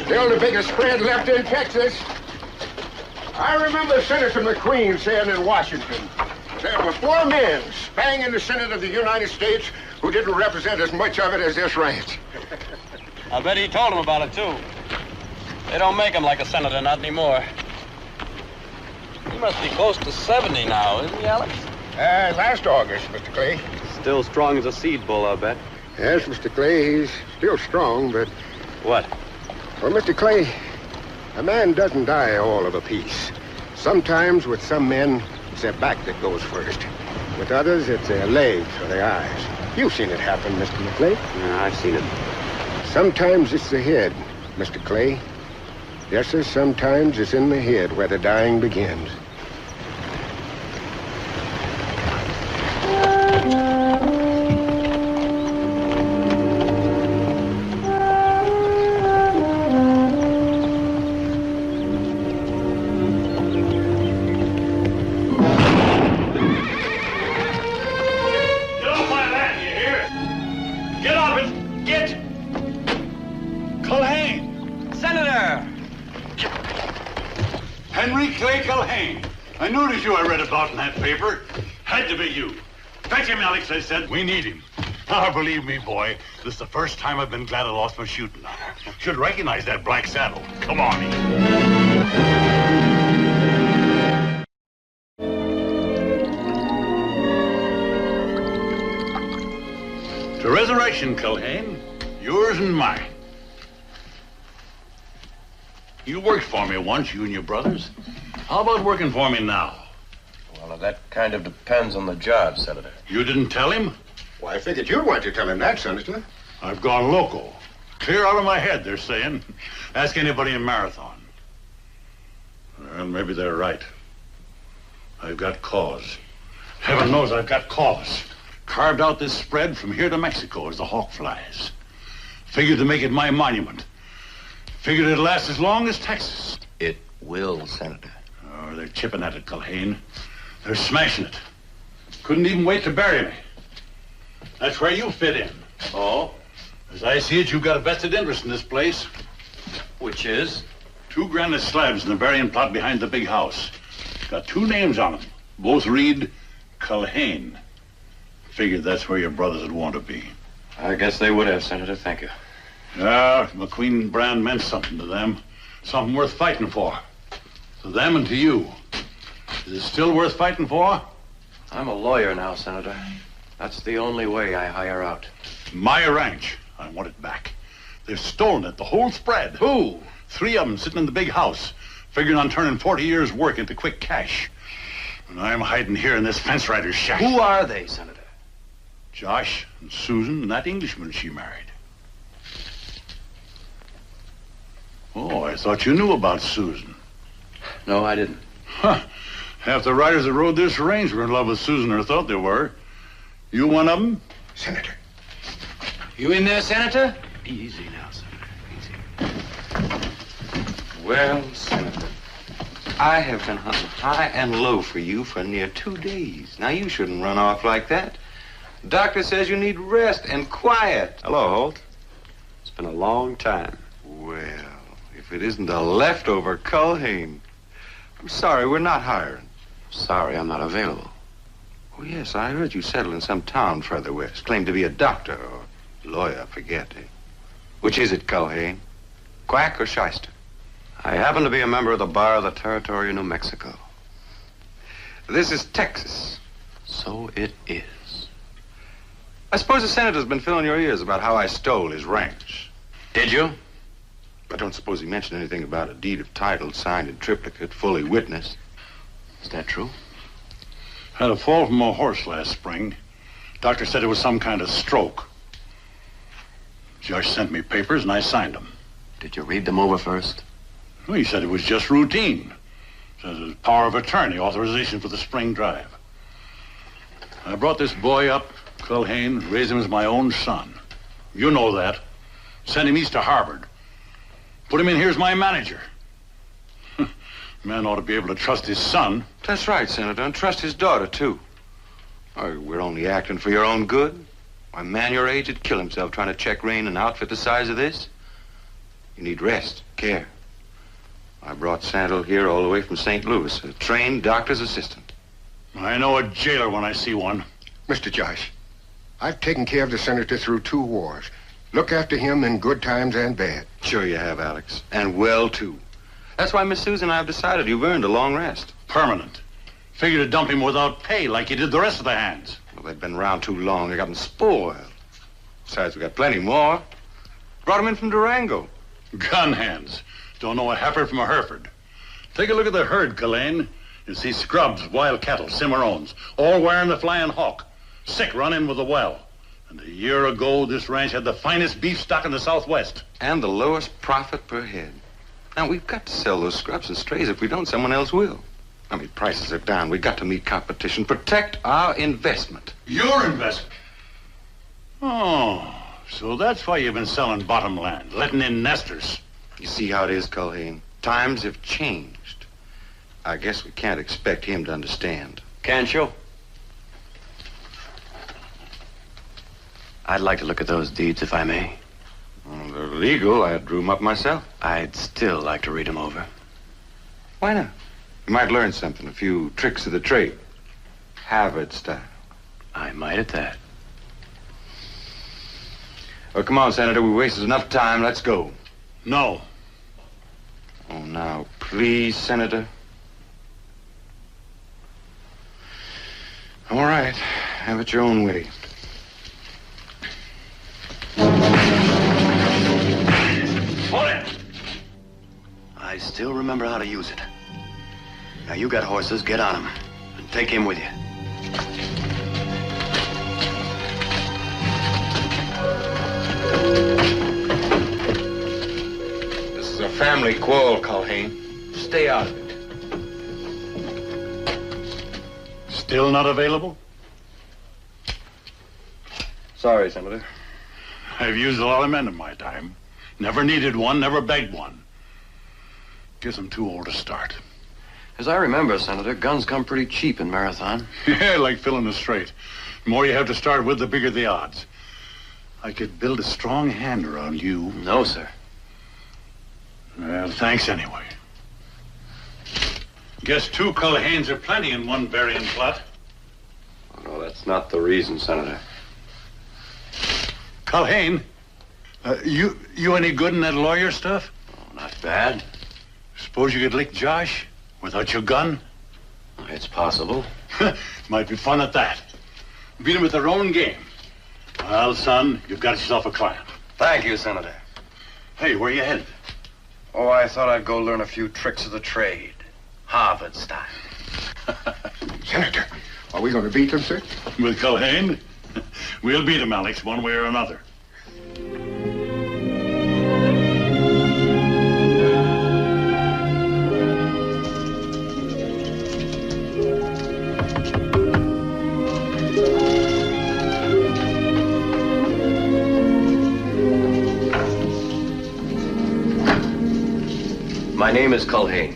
Still the biggest spread left in Texas. I remember Senator McQueen saying in Washington, there were 4 men spang in the Senate of the United States who didn't represent as much of it as this ranch. I bet he told him about it, too. They don't make him like a senator, not anymore. He must be close to 70 now, isn't he, Alex? Last August, Mr. Clay. Still strong as a seed bull, I bet. Yes, Mr. Clay, he's still strong, but... What? Well, Mr. Clay, a man doesn't die all of a piece. Sometimes with some men, it's their back that goes first. With others, it's their legs or their eyes. You've seen it happen, Mr. McClay. Yeah, I've seen it. Sometimes it's the head, Mr. Clay. Yes, sir, sometimes it's in the head where the dying begins. I knew it was you I read about in that paper. Had to be you. Fetch him, Alex, I said. We need him. Ah, believe me, boy, this is the first time I've been glad I lost my shooting. Should recognize that black saddle. Come on, To resurrection, Culhane. Yours and mine. You worked for me once, you and your brothers. How about working for me now? Well, that kind of depends on the job, Senator. You didn't tell him? Well, I figured you'd want to tell him that, Senator. I've gone loco. Clear out of my head, they're saying. Ask anybody in Marathon. Well, maybe they're right. I've got cause. Heaven knows I've got cause. Carved out this spread from here to Mexico as the hawk flies. Figured to make it my monument. Figured it'd last as long as Texas. It will, Senator. Oh, they're chipping at it, Culhane. They're smashing it. Couldn't even wait to bury me. That's where you fit in. Oh? As I see it, you've got a vested interest in this place. Which is? 2 granite slabs in the burying plot behind the big house. Got 2 names on them. Both read Culhane. Figured that's where your brothers would want to be. I guess they would have, Senator. Thank you. Yeah, McQueen brand meant something to them. Something worth fighting for. To them and to you. Is it still worth fighting for? I'm a lawyer now, Senator. That's the only way I hire out. My ranch. I want it back. They've stolen it, the whole spread. Who? 3 of them sitting in the big house, figuring on turning 40 years' work into quick cash. And I'm hiding here in this fence rider's shack. Who are they, Senator? Josh and Susan and that Englishman she married. Oh, I thought you knew about Susan. No, I didn't. Huh. Half the riders that rode this range were in love with Susan, or thought they were. You one of them? Senator. You in there, Senator? Easy now, Senator. Easy. Well, Senator, I have been hunting high and low for you for near 2 days. Now, you shouldn't run off like that. The doctor says you need rest and quiet. Hello, Holt. It's been a long time. Well, if it isn't a leftover Culhane. I'm sorry, we're not hiring. Sorry, I'm not available. Oh, yes, I heard you settled in some town further west. Claimed to be a doctor or lawyer, I forget. Which is it, Culhane? Quack or shyster? I happen to be a member of the Bar of the Territory of New Mexico. This is Texas. So it is. I suppose the senator's been filling your ears about how I stole his ranch. Did you? I don't suppose he mentioned anything about a deed of title signed in triplicate, fully witnessed. Is that true? Had a fall from a horse last spring. Doctor said it was some kind of stroke. Josh sent me papers and I signed them. Did you read them over first? Well, he said it was just routine. Says it was power of attorney, authorization for the spring drive. I brought this boy up, Culhane, raised him as my own son. You know that. Sent him east to Harvard. Put him in here as my manager. Man ought to be able to trust his son. That's right, Senator, and trust his daughter, too. Oh, we're only acting for your own good. A man your age would kill himself trying to check rein an outfit the size of this. You need rest, care. I brought Santo here all the way from St. Louis, a trained doctor's assistant. I know a jailer when I see one. Mr. Josh, I've taken care of the senator through 2 wars. Look after him in good times and bad. Sure you have, Alex. And well, too. That's why Miss Susan and I have decided you've earned a long rest. Permanent. Figure to dump him without pay like you did the rest of the hands. Well, they've been around too long. They got them spoiled. Besides, we got plenty more. Brought them in from Durango. Gun hands. Don't know a heifer from a Hereford. Take a look at the herd, Cullen. You see scrubs, wild cattle, cimarrones, all wearing the flying hawk. Sick run in with the well. And a year ago, this ranch had the finest beef stock in the Southwest. And the lowest profit per head. Now, we've got to sell those scrubs and strays. If we don't, someone else will. I mean, prices are down. We've got to meet competition. Protect our investment. Your investment? Oh, so that's why you've been selling bottom land, letting in nesters. You see how it is, Culhane. Times have changed. I guess we can't expect him to understand. Can't you? I'd like to look at those deeds, if I may. Well, they're legal. I drew them up myself. I'd still like to read them over. Why not? You might learn something, a few tricks of the trade. Harvard style. I might at that. Oh, come on, Senator. We wasted enough time. Let's go. No. Oh, now, please, Senator. All right. Have it your own way. Hold it! I still remember how to use it. Now, you got horses, get on them. And take him with you. This is a family quarrel, Culhane. Stay out of it. Still not available? Sorry, Senator. I've used a lot of men in my time. Never needed one, never begged one. Guess I'm too old to start. As I remember, Senator, guns come pretty cheap in Marathon. Yeah, like filling a straight. The more you have to start with, the bigger the odds. I could build a strong hand around you. No, sir. Well, thanks anyway. Guess 2 Culhanes are plenty in one burying plot. Oh, no, that's not the reason, Senator. Culhane, you any good in that lawyer stuff? Oh, not bad. Suppose you could lick Josh without your gun? It's possible. Might be fun at that. Beat him at their own game. Well, son, you've got yourself a client. Thank you, Senator. Hey, where you headed? Oh, I thought I'd go learn a few tricks of the trade. Harvard style. Senator, are we going to beat them, sir? With Culhane? We'll beat him, Alex, one way or another. My name is Culhane.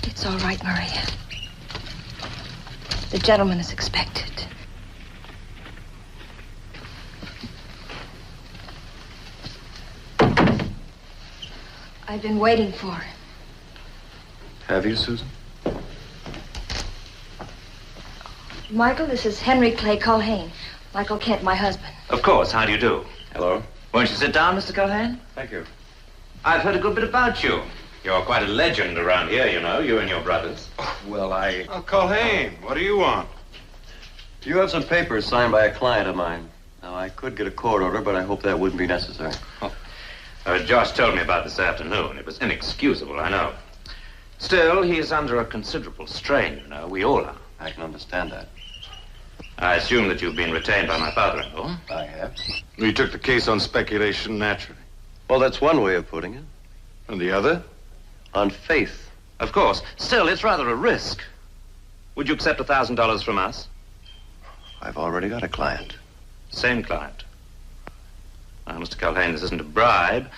It's all right, Maria. The gentleman is expected. I've been waiting for him. Have you, Susan? Michael, this is Henry Clay Culhane. Michael Kent, my husband. Of course. How do you do? Hello. Won't you sit down, Mr. Culhane? Thank you. I've heard a good bit about you. You're quite a legend around here, you know, you and your brothers. Well, Oh, Culhane, what do you want? You have some papers signed by a client of mine. Now, I could get a court order, but I hope that wouldn't be necessary. Josh told me about this afternoon. It was inexcusable, I know. Still, he's under a considerable strain, you know. We all are. I can understand that. I assume that you've been retained by my father-in-law. I have. We took the case on speculation, naturally. Well, that's one way of putting it. And the other? On faith. Of course. Still, it's rather a risk. Would you accept $1,000 from us? I've already got a client. Same client. Now, Mr. Culhane, this isn't a bribe.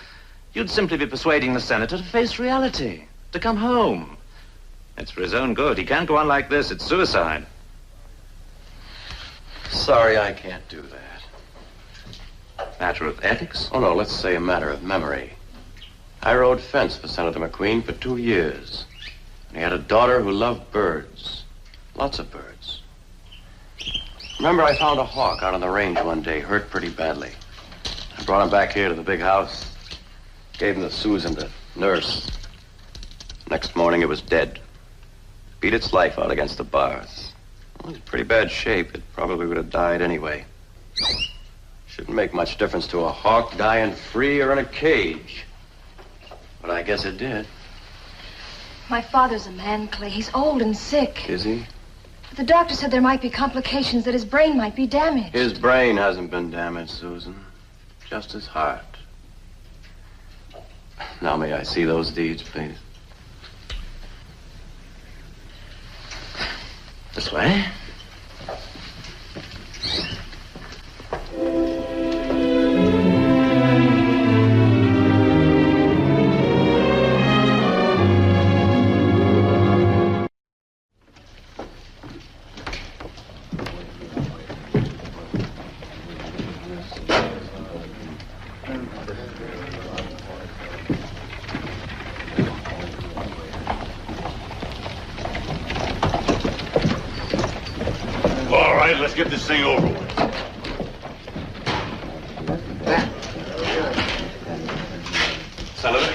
You'd simply be persuading the senator to face reality, to come home. It's for his own good. He can't go on like this. It's suicide. Sorry, I can't do that. Matter of ethics? Oh, no, let's say a matter of memory. I rode fence for Senator McQueen for 2 years. And he had a daughter who loved birds. Lots of birds. Remember, I found a hawk out on the range one day, hurt pretty badly. I brought him back here to the big house. Gave him to Susan to nurse. Next morning, it was dead. Beat its life out against the bars. Well, it was in pretty bad shape. It probably would have died anyway. Shouldn't make much difference to a hawk dying free or in a cage. But I guess it did. My father's a man, Clay. He's old and sick. Is he? But the doctor said there might be complications, that his brain might be damaged. His brain hasn't been damaged, Susan. Just his heart. Now, may I see those deeds, please? This way. All right, let's get this thing over with. Senator?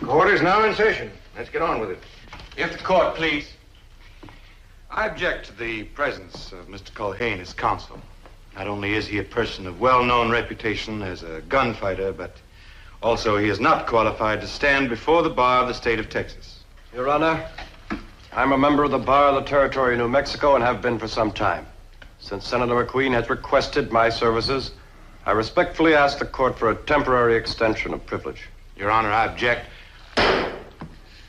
Court is now in session. Let's get on with it. If the court, please. I object to the presence of Mr. Culhane as counsel. Not only is he a person of well-known reputation as a gunfighter, but also he is not qualified to stand before the bar of the state of Texas. Your Honor, I'm a member of the Bar of the Territory of New Mexico and have been for some time. Since Senator McQueen has requested my services, I respectfully ask the court for a temporary extension of privilege. Your Honor, I object.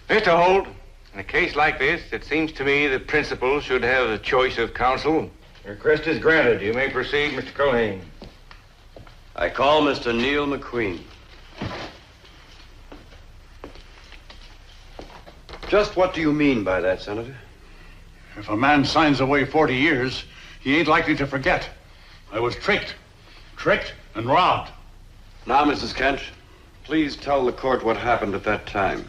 Mr. Holt, in a case like this, it seems to me the principal should have the choice of counsel. Your request is granted. You may proceed, Mr. Culhane. I call Mr. Neil McQueen. Just what do you mean by that, Senator? If a man signs away 40 years, he ain't likely to forget. I was tricked and robbed. Now, Mrs. Kent, please tell the court what happened at that time.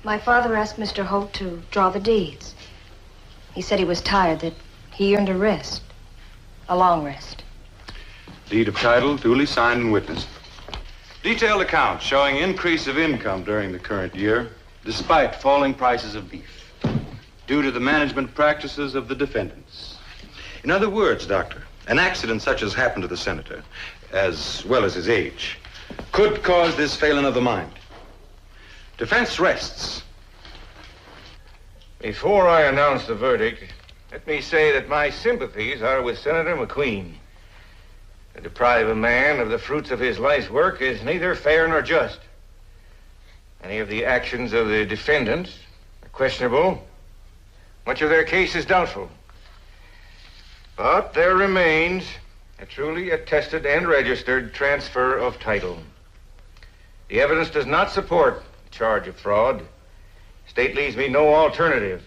My father asked Mr. Holt to draw the deeds. He said he was tired, that he earned a rest. A long rest. Deed of title duly signed and witnessed. Detailed account showing increase of income during the current year, despite falling prices of beef, due to the management practices of the defendants. In other words, Doctor, an accident such as happened to the senator, as well as his age, could cause this failing of the mind. Defense rests. Before I announce the verdict, let me say that my sympathies are with Senator McQueen. To deprive a man of the fruits of his life's work is neither fair nor just. Any of the actions of the defendants are questionable. Much of their case is doubtful. But there remains a truly attested and registered transfer of title. The evidence does not support the charge of fraud. State leaves me no alternative.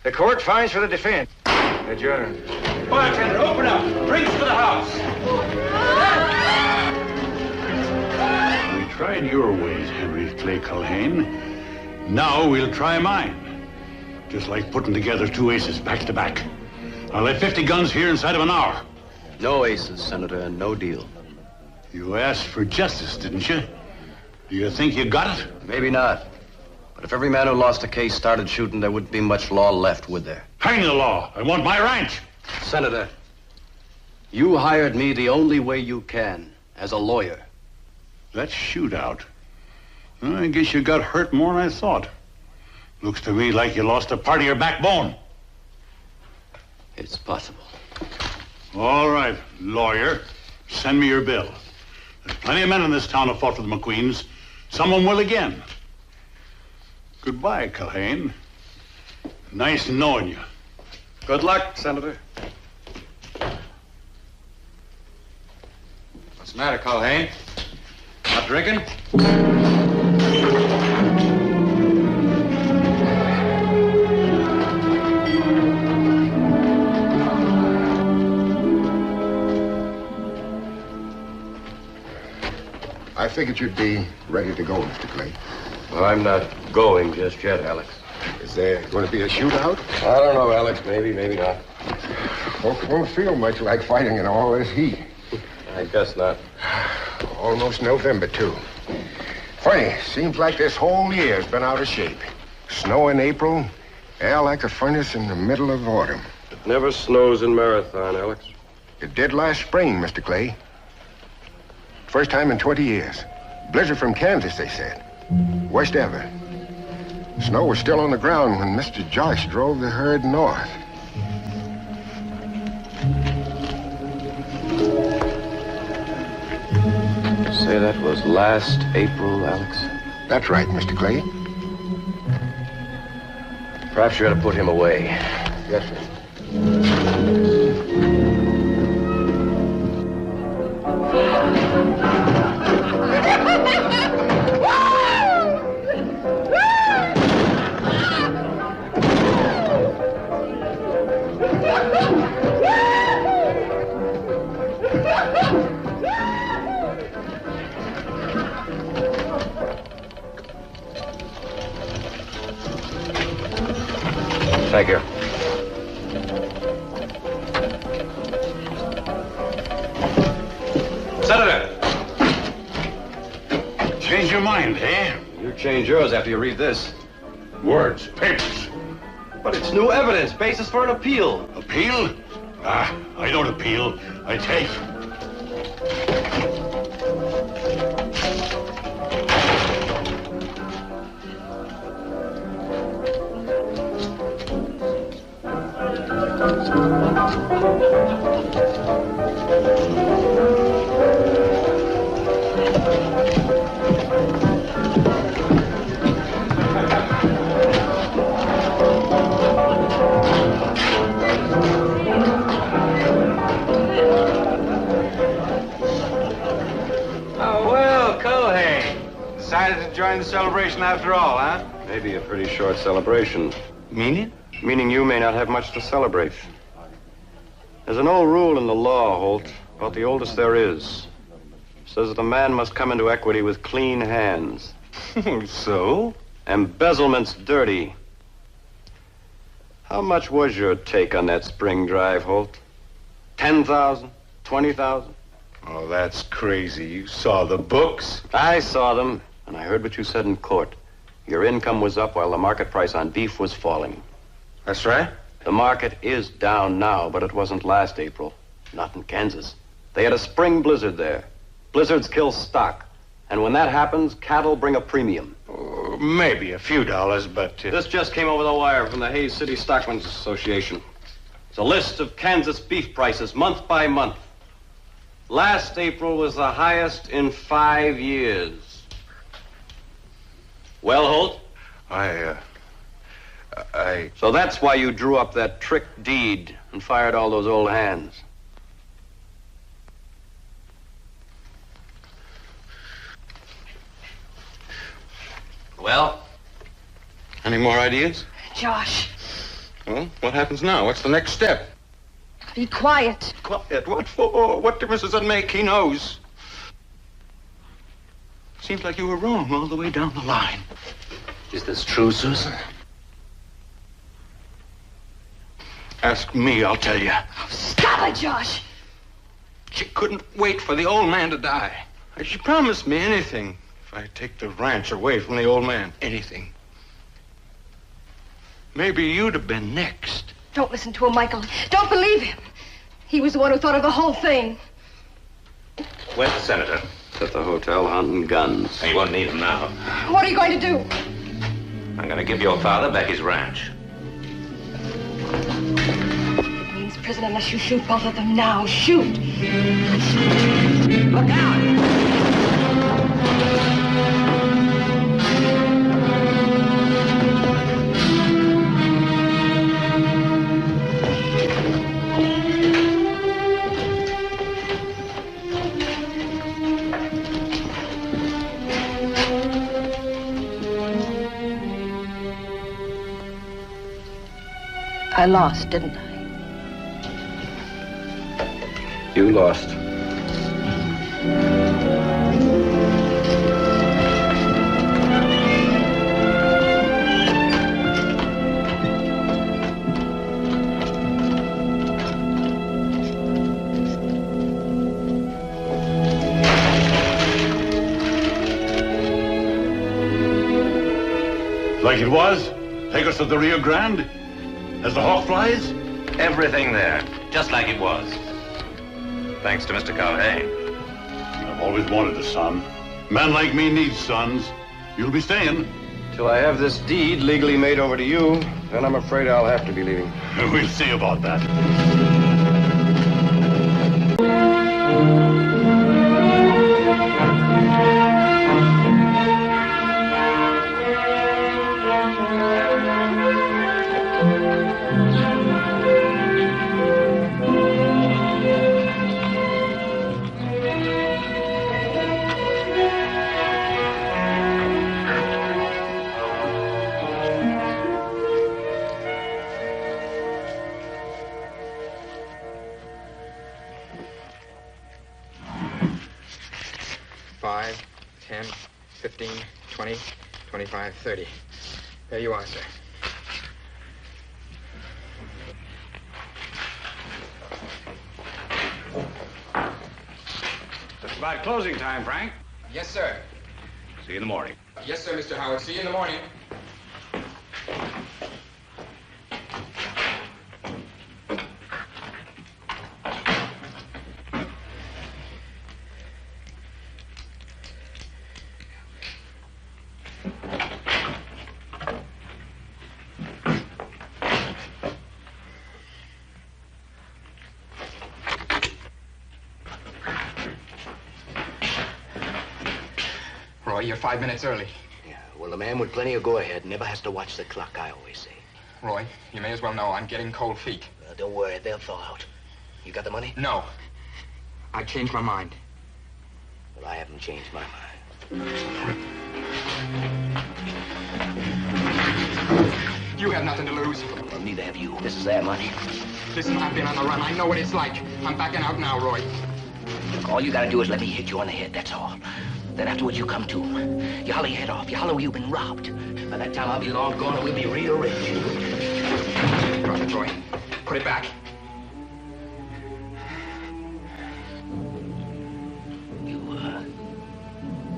The court finds for the defense. Adjourned. Bartender, open up. Drinks for the house. We tried your ways, Henry Clay Culhane. Now we'll try mine. Just like putting together two aces back to back. I'll have 50 guns here inside of an hour. No aces, Senator, and no deal. You asked for justice, didn't you? Do you think you got it? Maybe not. But if every man who lost a case started shooting, there wouldn't be much law left, would there? Hang the law. I want my ranch. Senator, you hired me the only way you can, as a lawyer. That shootout. I guess you got hurt more than I thought. Looks to me like you lost a part of your backbone. It's possible. All right, lawyer. Send me your bill. There's plenty of men in this town who fought for the McQueens. Someone will again. Goodbye, Culhane. Nice knowing you. Good luck, Senator. the matter, Culhane? Not drinking? I figured you'd be ready to go, Mr. Clay. Well, I'm not going just yet, Alex. Is there going to be a shootout? I don't know, Alex. Maybe, maybe not. Folks won't feel much like fighting in all this heat. I guess not. Almost November, too. Funny, seems like this whole year's been out of shape. Snow in April, air like a furnace in the middle of autumn. It never snows in Marathon, Alex. It did last spring, Mr. Clay. First time in 20 years. Blizzard from Kansas, they said. Worst ever. Snow was still on the ground when Mr. Josh drove the herd north. Say that was last April, Alex? That's right, Mr. Clay. Perhaps you ought to put him away. Yes, sir. Thank you. Senator! Change your mind, eh? You change yours after you read this. Words, papers. But it's new evidence, basis for an appeal. Appeal? I don't appeal. I take. Decided to join the celebration after all, huh? Maybe a pretty short celebration. Meaning? Meaning you may not have much to celebrate. There's an old rule in the law, Holt, about the oldest there is. It says that a man must come into equity with clean hands. So? Embezzlement's dirty. How much was your take on that spring drive, Holt? 10,000? 20,000? Oh, that's crazy. You saw the books? I saw them, and I heard what you said in court. Your income was up while the market price on beef was falling. That's right. The market is down now, but it wasn't last April. Not in Kansas. They had a spring blizzard there. Blizzards kill stock. And when that happens, cattle bring a premium. Maybe a few dollars, but... This just came over the wire from the Hayes City Stockmen's Association. It's a list of Kansas beef prices month by month. Last April was the highest in 5 years. Well, Holt? So that's why you drew up that trick deed and fired all those old hands. Well? Any more ideas? Josh, Well, what happens now? What's the next step? be quiet. Quiet? What for? What difference does it make? He knows. Seems like you were wrong all the way down the line. Is this true, Susan? Ask me, I'll tell you. Stop it, Josh. She couldn't wait for the old man to die. She promised me anything if I take the ranch away from the old man. Anything. Maybe you'd have been next. Don't listen to him, Michael. Don't believe him. He was the one who thought of the whole thing. Where's the senator? At the hotel hunting guns. He won't need them now. What are you going to do? I'm going to give your father back his ranch. It means prison unless you shoot both of them now. Shoot. Look out! I lost, didn't I? You lost. Like it was? Take us to the Rio Grande? As the hawk flies? Everything there, just like it was. Thanks to Mr. Calhoun. I've always wanted a son. A man like me needs sons. You'll be staying. Till I have this deed legally made over to you, then I'm afraid I'll have to be leaving. We'll see about that. Five, 10, 15, 20, 25, 30. There you are, sir. Just about closing time, Frank. Yes, sir. See you in the morning. Yes, sir, Mr. Howard. See you in the morning. Roy, you're 5 minutes early. Yeah, well, a man with plenty of go-ahead never has to watch the clock, I always say. Roy, you may as well know I'm getting cold feet. Don't worry, they'll thaw out. You got the money? No. I've changed my mind. Well, I haven't changed my mind. You have nothing to lose. Well, neither have you. This is their money. Listen, I've been on the run. I know what it's like. I'm backing out now, Roy. Look, all you gotta do is let me hit you on the head, that's all. Then afterwards you come to. You holler your head off. You holler you've been robbed. By that time I'll be long gone and we'll be real rich. Drop it, Roy. Put it back.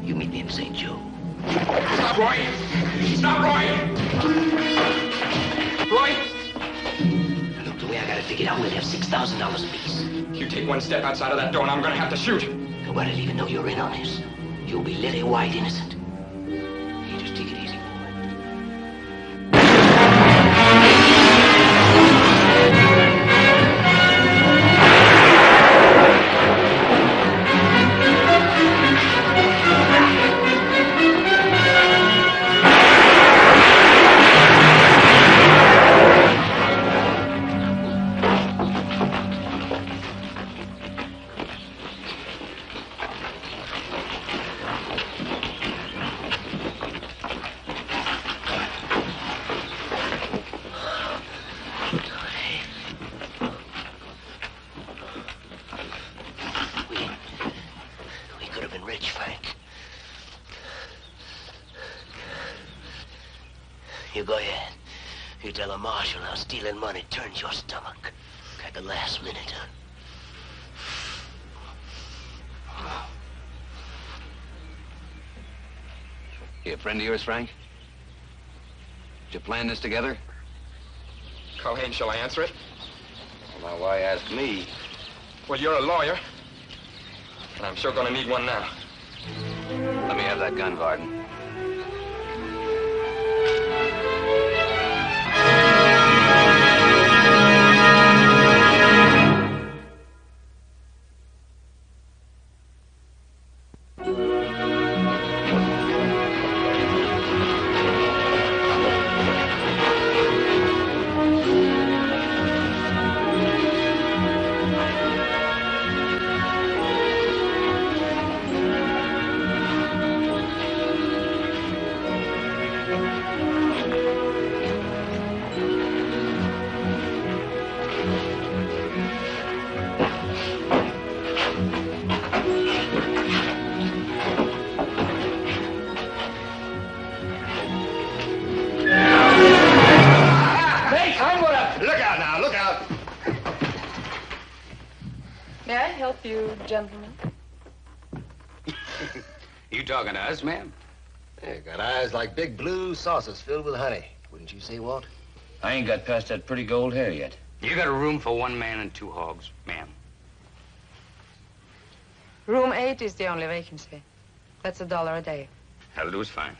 You meet me in St. Joe. Stop, Roy! Stop, Roy! Roy! Look, the way I gotta figure it out, we'll have $6,000 apiece. You take one step outside of that door and I'm gonna have to shoot. Nobody'll even know you're in on this. You'll be lily white innocent. You just take it easy, boy. You go ahead. You tell a marshal how stealing money turns your stomach at the last minute. You a friend of yours, Frank? Did you plan this together? Calhoun, shall I answer it? Well, now, why ask me? Well, you're a lawyer. And I'm sure gonna need one now. Let me have that gun, Vardon. May I help you, gentlemen? You talking to us, ma'am? Yeah, got eyes like big blue saucers filled with honey. Wouldn't you say, Walt? I ain't got past that pretty gold hair yet. You got a room for 1 man and 2 hogs, ma'am. Room 8 is the only vacancy. That's $1 a day. That'll do us fine.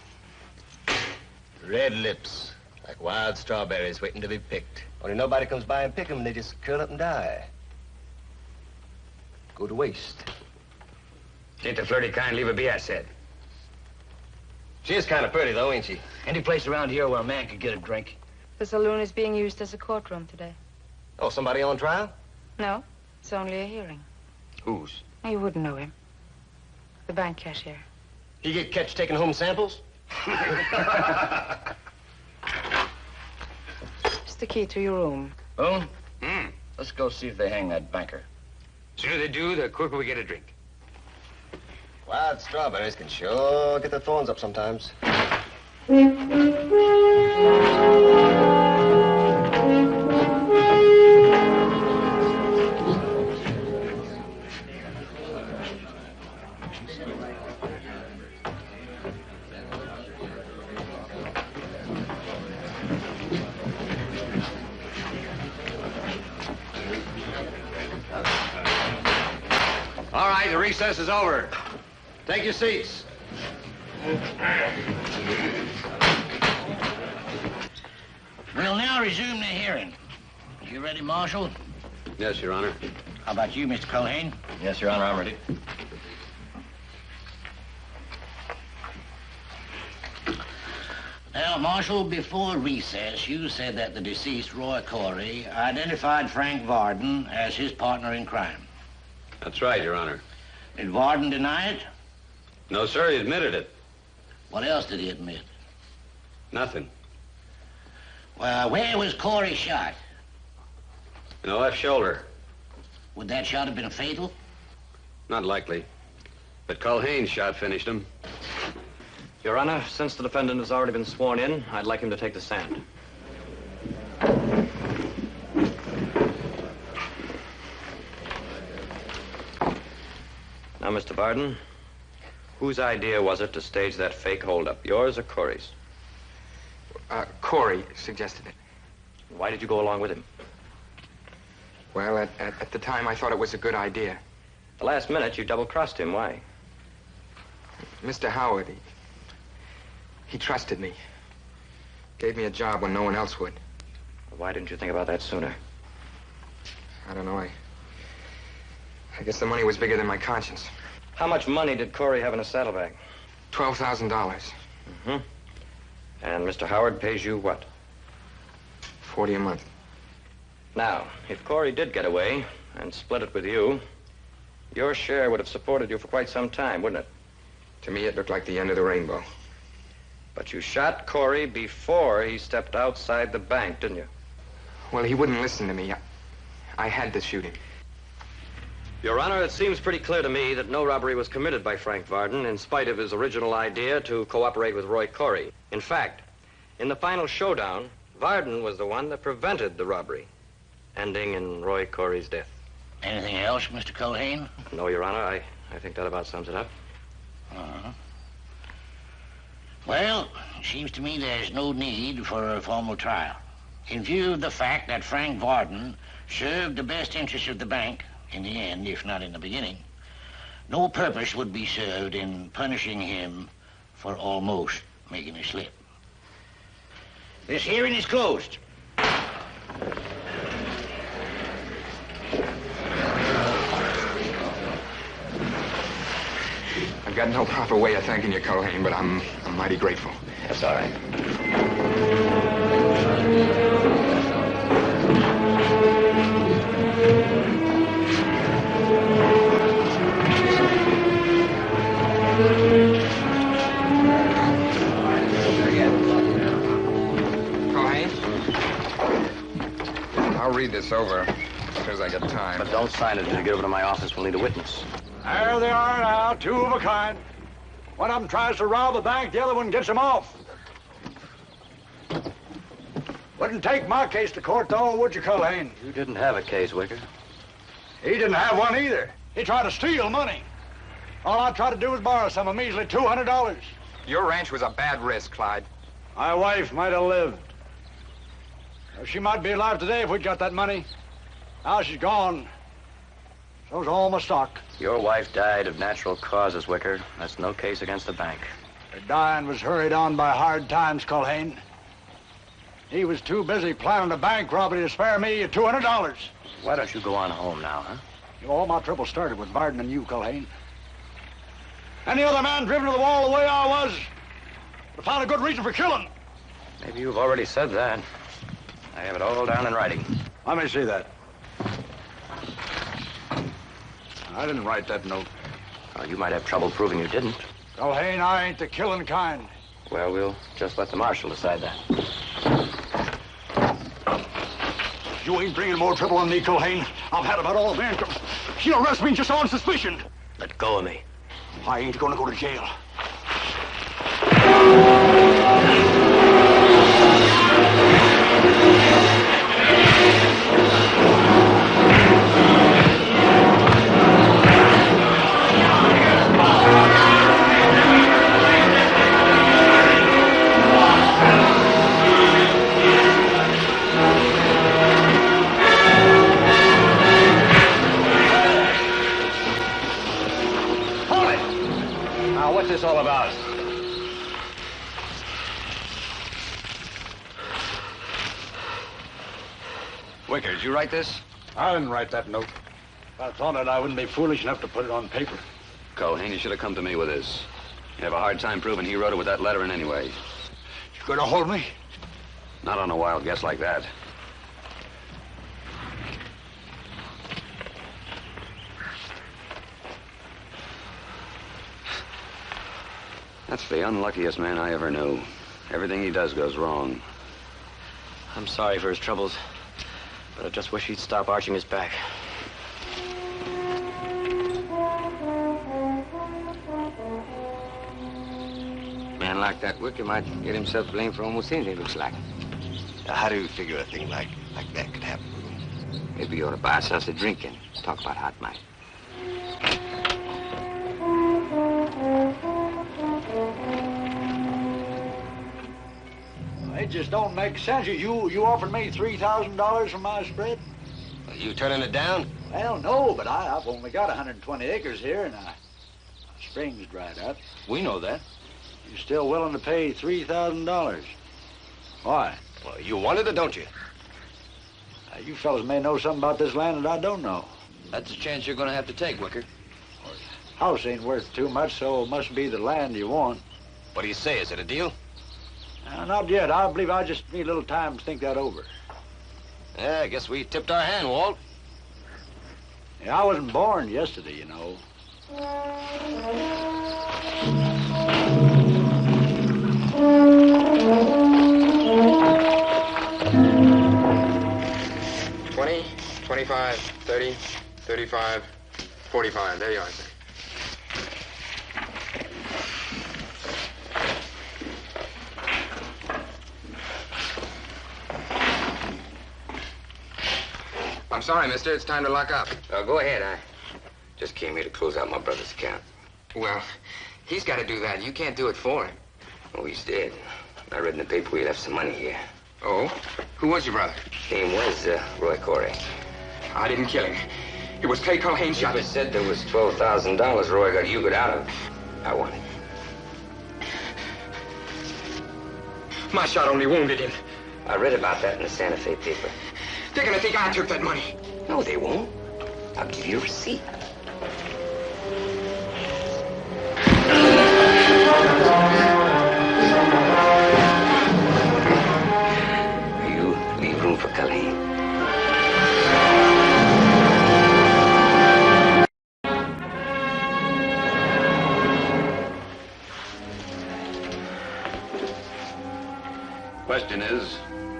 Red lips, like wild strawberries waiting to be picked. Only nobody comes by and pick them, and they just curl up and die. Go to waste. Ain't the flirty kind leave her be, I said. She is kind of pretty, though, ain't she? Any place around here where a man could get a drink? The saloon is being used as a courtroom today. Oh, somebody on trial? No, it's only a hearing. Whose? You wouldn't know him. The bank cashier. He get catch taking home samples? It's the key to your room. Oh? Let's go see if they hang that banker. Sooner they do, the quicker we get a drink. Wild strawberries can sure get their thorns up sometimes. All right, the recess is over. Take your seats. We'll now resume the hearing. You ready, Marshal? Yes, Your Honor. How about you, Mr. Culhane? Yes, Your Honor, I'm ready. Now, Marshal, before recess, you said that the deceased, Roy Corey, identified Frank Vardon as his partner in crime. That's right, Your Honor. Did Vardon deny it? No, sir, he admitted it. What else did he admit? Nothing. Well, where was Corey shot? In the left shoulder. Would that shot have been fatal? Not likely. But Culhane's shot finished him. Your Honor, since the defendant has already been sworn in, I'd like him to take the stand. Now, Mr. Vardon, whose idea was it to stage that fake holdup, yours or Corey's? Corey suggested it. Why did you go along with him? Well, at the time, I thought it was a good idea. The last minute, you double-crossed him. Why? Mr. Howard, he trusted me. Gave me a job when no one else would. Why didn't you think about that sooner? I don't know. I guess the money was bigger than my conscience. How much money did Corey have in his saddlebag? $12,000. Mm-hmm. And Mr. Howard pays you what? $40 a month. Now, if Corey did get away and split it with you, your share would have supported you for quite some time, wouldn't it? To me, it looked like the end of the rainbow. But you shot Corey before he stepped outside the bank, didn't you? Well, he wouldn't listen to me. I had to shoot him. Your Honor, it seems pretty clear to me that no robbery was committed by Frank Vardon in spite of his original idea to cooperate with Roy Corey. In fact, in the final showdown, Vardon was the one that prevented the robbery, ending in Roy Corey's death. Anything else, Mr. Culhane? No, Your Honor. I think that about sums it up. Uh-huh. Well, it seems to me there's no need for a formal trial. In view of the fact that Frank Vardon served the best interests of the bank, in the end, if not in the beginning, no purpose would be served in punishing him for almost making a slip. This hearing is closed. I've got no proper way of thanking you, Culhane, but I'm mighty grateful. That's all right. Culhane? I'll read this over as soon as I get time. But don't sign it until you get over to my office. We'll need a witness. There they are now, 2 of a kind. One of them tries to rob the bank, the other one gets him off. Wouldn't take my case to court, though, would you, Culhane? You didn't have a case, Wicker. He didn't have one either. He tried to steal money. All I tried to do was borrow some, a measly $200. Your ranch was a bad risk, Clyde. My wife might have lived. She might be alive today if we'd got that money. Now she's gone. So's all my stock. Your wife died of natural causes, Wicker. That's no case against the bank. Her dying was hurried on by hard times, Culhane. He was too busy planning a bank robbery to spare me $200. Why don't you go on home now, huh? All my trouble started with Vardon and you, Culhane. Any other man driven to the wall the way I was would have found a good reason for killing. Maybe you've already said that. I have it all down in writing. Let me see that. I didn't write that note. Well, you might have trouble proving you didn't. Culhane, I ain't the killing kind. Well, we'll just let the marshal decide that. You ain't bringing more trouble on me, Culhane. I've had about all the men. She'll arrest me just on suspicion. Let go of me. I ain't gonna go to jail. What's this all about? Wicker, did you write this? I didn't write that note. If I thought it, I wouldn't be foolish enough to put it on paper. Culhane, you should have come to me with this. You have a hard time proving he wrote it with that letter in anyway. You gonna hold me? Not on a wild guess like that. That's the unluckiest man I ever knew. Everything he does goes wrong. I'm sorry for his troubles, but I just wish he'd stop arching his back. Man like that Wicker might get himself blamed for almost anything, looks like. Now, how do you figure a thing like that could happen? Maybe you ought to buy ourselves a drink and talk about how it might. It just don't make sense. You offered me $3,000 for my spread? Are you turning it down? Well, no, but I've only got 120 acres here, and my spring's dried up. We know that. You still willing to pay $3,000? Why? Well, you wanted it, don't you? You fellas may know something about this land that I don't know. That's a chance you're going to have to take, Wicker. House ain't worth too much, so it must be the land you want. What do you say? Is it a deal? Not yet. I believe I just need a little time to think that over. Yeah, I guess we tipped our hand, Walt. Yeah, I wasn't born yesterday, you know. $20, $25, $30, $35, $45. There you are, sir. I'm sorry, mister. It's time to lock up. Go ahead. I just came here to close out my brother's account. Well, he's got to do that. You can't do it for him. Oh, he's dead. I read in the paper we left some money here. Oh? Who was your brother? Name was Roy Corey. I didn't kill him. It was Clay Culhane shot It him. said there was $12,000 Roy got you out of. I want it. My shot only wounded him. I read about that in the Santa Fe paper. They're gonna think I took that money. No, they won't. I'll give you a receipt. You leave room for Culhane. Question is,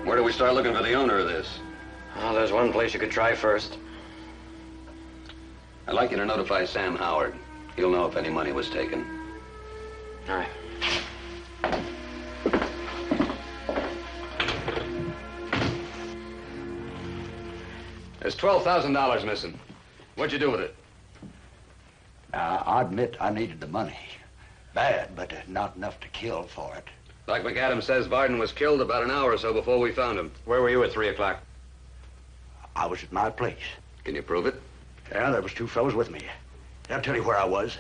where do we start looking for the owner of this? Well, there's one place you could try first. I'd like you to notify Sam Howard. He'll know if any money was taken. All right. There's $12,000 missing. What'd you do with it? I admit I needed the money. Bad, but not enough to kill for it. Like McAdams says, Vardon was killed about an hour or so before we found him. Where were you at 3 o'clock? I was at my place. Can you prove it? Yeah, there was 2 fellows with me. I'll tell you where I was.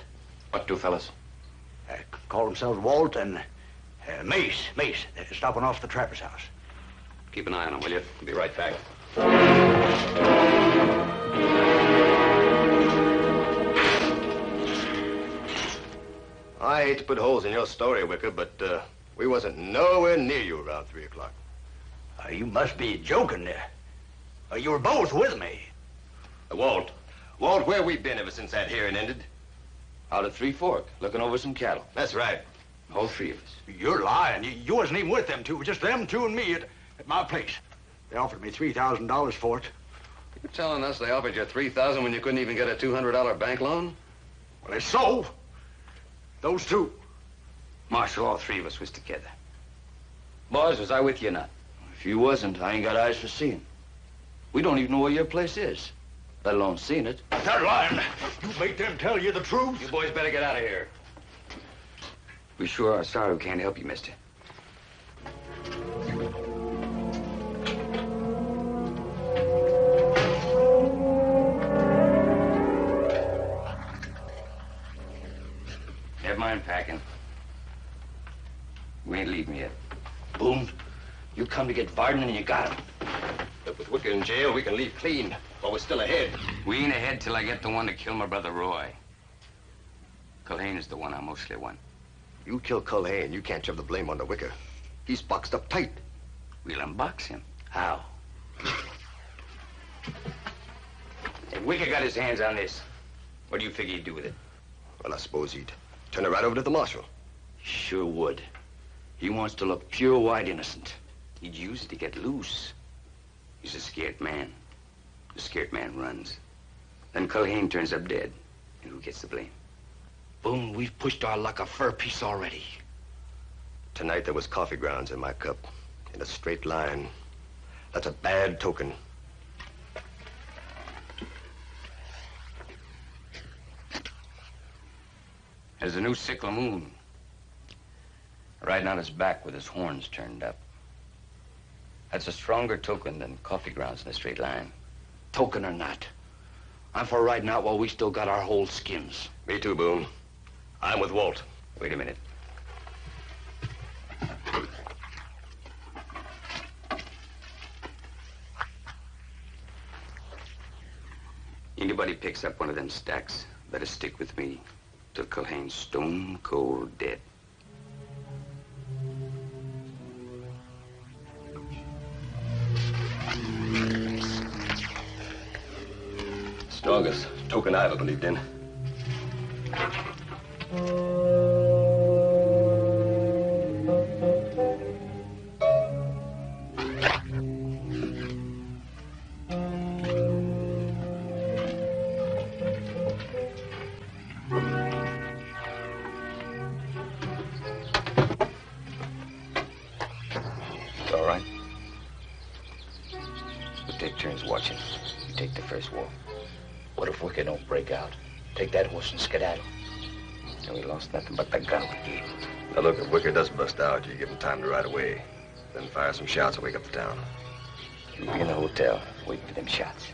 What 2 fellas? Called themselves Walt and Mace. They're stopping off the trapper's house. Keep an eye on him, will you? I'll be right back. I hate to put holes in your story, Wicker, but we wasn't nowhere near you around 3 o'clock. You must be joking there. You were both with me. Walt, where we been ever since that hearing ended? Out at Three Fork, looking over some cattle. That's right. All 3 of us. You're lying. You wasn't even with them 2. It was just them 2 and me at my place. They offered me $3,000 for it. You're telling us they offered you $3,000 when you couldn't even get a $200 bank loan? Well, it's so. Those 2. Marshal, all 3 of us was together. Boys, was I with you or not? If you wasn't, I ain't got eyes for seeing. We don't even know where your place is, let alone seeing it. They're lying. You make them tell you the truth. You boys better get out of here. We sure are sorry we can't help you, mister. Never mind packing. We ain't leaving yet. Boone, you come to get Vardon and you got him. But with Wicker in jail, we can leave clean, but we're still ahead. We ain't ahead till I get the one to kill my brother Roy. Culhane is the one I mostly want. You kill Culhane, you can't shove the blame on the Wicker. He's boxed up tight. We'll unbox him. How? If Wicker got his hands on this, what do you figure he'd do with it? Well, I suppose he'd turn it right over to the marshal. Sure would. He wants to look pure white innocent. He'd use it to get loose. He's a scared man. The scared man runs. Then Culhane turns up dead. And who gets the blame? Boone, we've pushed our luck a fur piece already. Tonight there was coffee grounds in my cup, in a straight line. That's a bad token. There's a new sickle moon. Riding on his back with his horns turned up. That's a stronger token than coffee grounds in a straight line. Token or not, I'm for riding out while we still got our whole skins. Me too, Boone. I'm with Walt. Wait a minute. Anybody picks up one of them stacks, better stick with me till Culhane's stone cold dead. Strongest token I ever believed in. It's all right. We'll take turns watching. You take the first walk. What if Wicker don't break out? Take that horse and skedaddle. And we lost nothing but the gun we gave him. Now look, if Wicker does bust out, you give him time to ride away. Then fire some shots and wake up the town. You'll be in the hotel, waiting for them shots.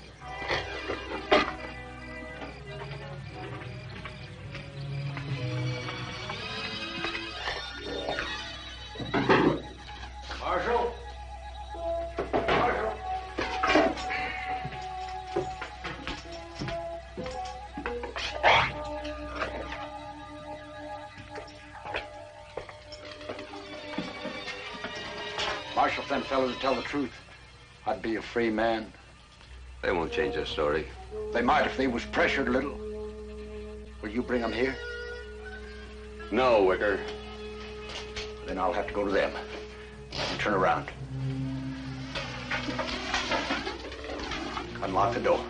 Marshal? Marshal, if them fellows would tell the truth, I'd be a free man. They won't change their story. They might if they was pressured a little. Will you bring them here? No, Wicker. Then I'll have to go to them and turn around. Unlock the door.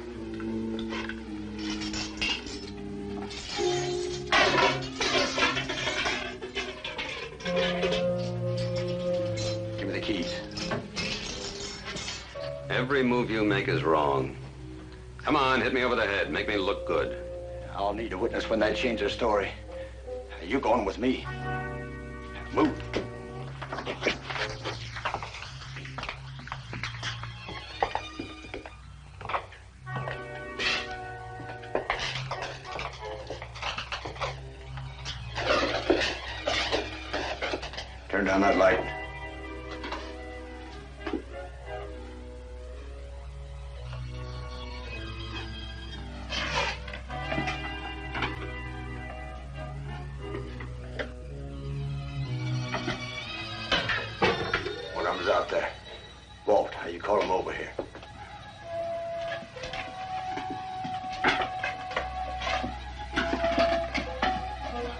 Give me the keys. Every move you make is wrong. Come on, hit me over the head. Make me look good. I'll need a witness when they change their story. You going with me. Move. Turn down that light. One of them's out there. Walt, you call him over here.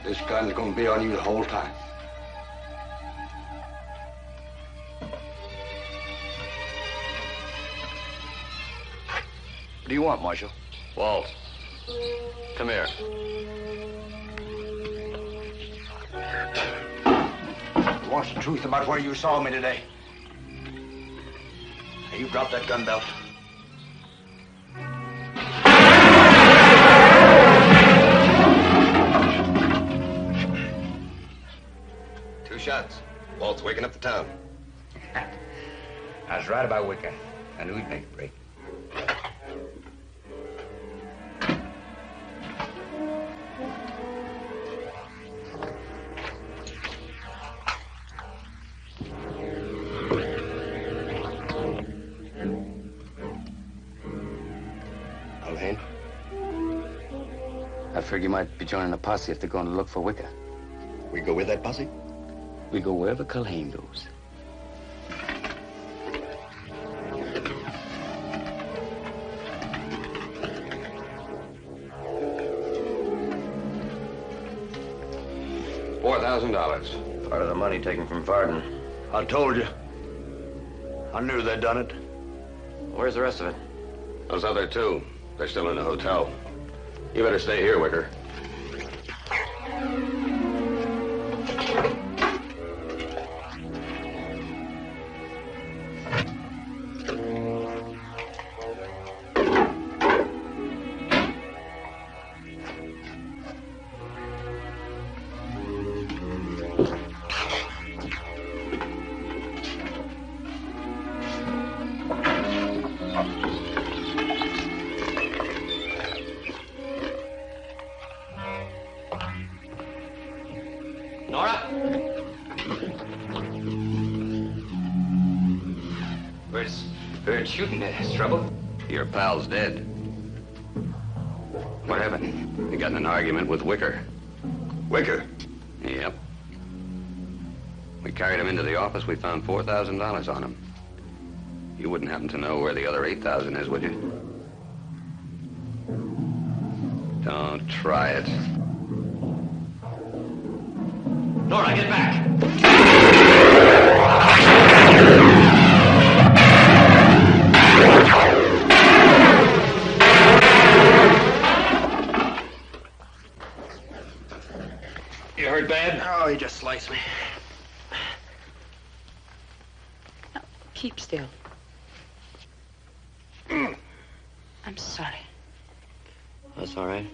This gun's gonna be on you the whole time. What do you want, Marshal? Walt, come here. He wants the truth about where you saw me today. Hey, you drop that gun belt. Two shots. Walt's waking up the town. I was right about Wicker. I knew he'd make a break. Culhane? I figured you might be joining a posse if they're going to look for Wicker. We go with that posse? We go wherever Culhane goes. $4,000. Part of the money taken from Vardon. I told you. I knew they'd done it. Where's the rest of it? Those other two, they're still in the hotel. You better stay here, Wicker. Heard shooting, there's trouble. Your pal's dead. What happened? He got in an argument with Wicker. Wicker? Yep. We carried him into the office. We found $4,000 on him. You wouldn't happen to know where the other $8,000 is, would you? Don't try it. Nora, get back! You hurt bad? Oh, he just sliced me. No, keep still. I'm sorry. That's all right.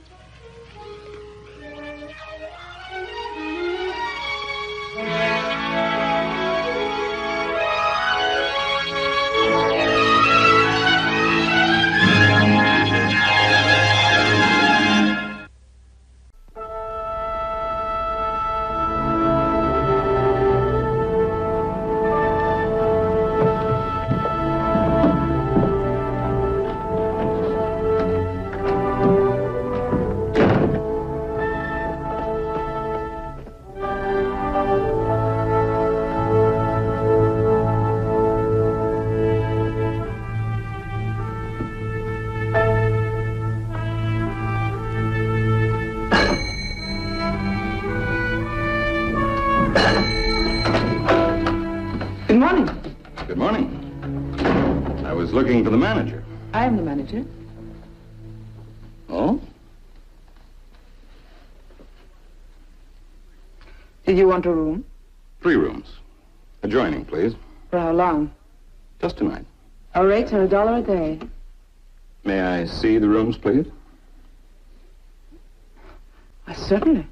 Good morning. Good morning. I was looking for the manager. I am the manager. Oh? Did you want a room? 3 rooms. Adjoining, please. For how long? Just tonight. Our rates are $1 a day. May I see the rooms, please? Certainly.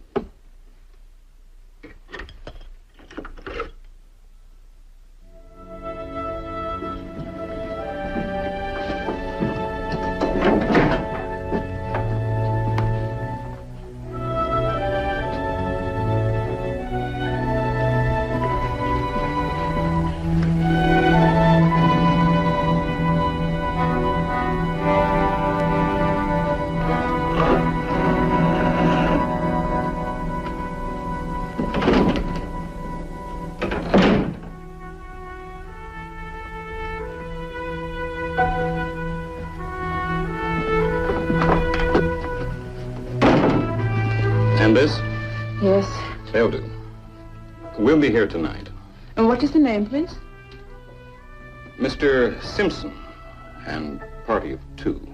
And this? Yes. They'll do. We'll be here tonight. And what is the name, please? Mr. Simpson and party of 2.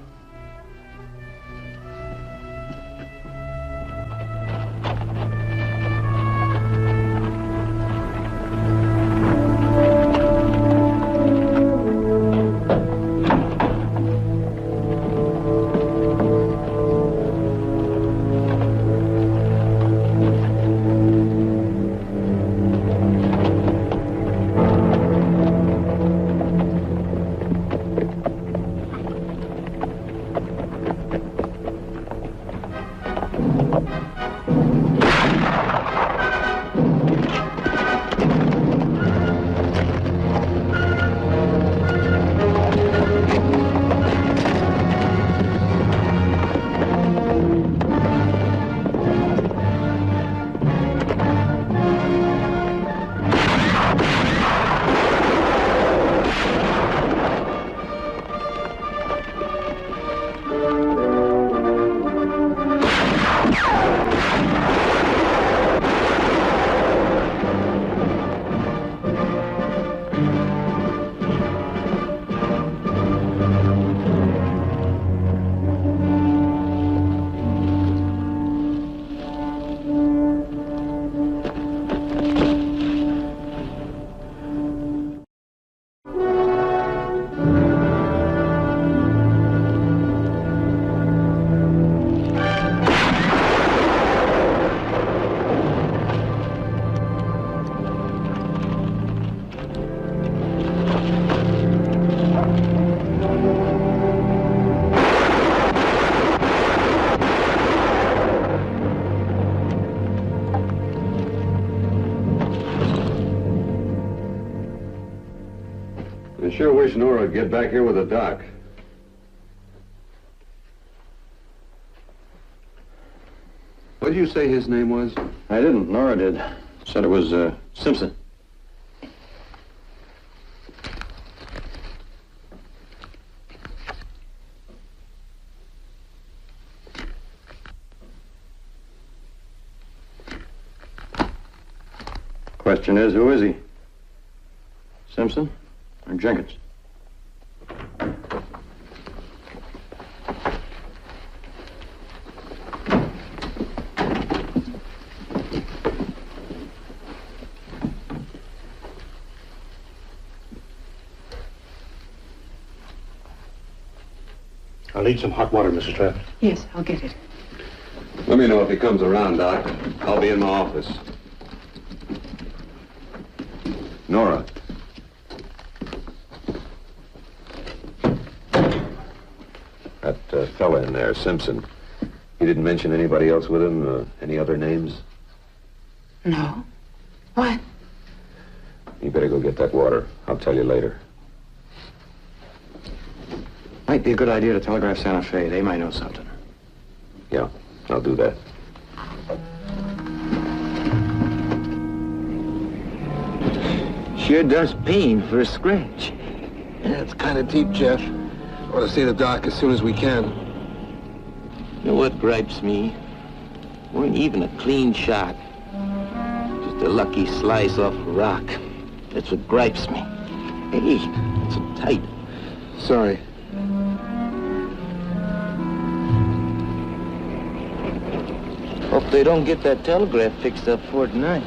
I sure wish Nora would get back here with the doc. What did you say his name was? I didn't. Nora did. Said it was, Simpson. Question is, who is he? Simpson or Jenkins? I'll need some hot water, Mrs. Trapp. Yes, I'll get it. Let me know if he comes around, Doc. I'll be in my office. Nora. That fella in there, Simpson, he didn't mention anybody else with him? Any other names? No. What? You better go get that water. I'll tell you later. Might be a good idea to telegraph Santa Fe. They might know something. Yeah, I'll do that. Sure does pain for a scratch. Yeah, it's kind of deep, Jeff. Ought to see the doc as soon as we can. You know what gripes me? Weren't even a clean shot. Just a lucky slice off a rock. That's what gripes me. Hey, it's so tight. Sorry. Hope they don't get that telegraph fixed up for tonight.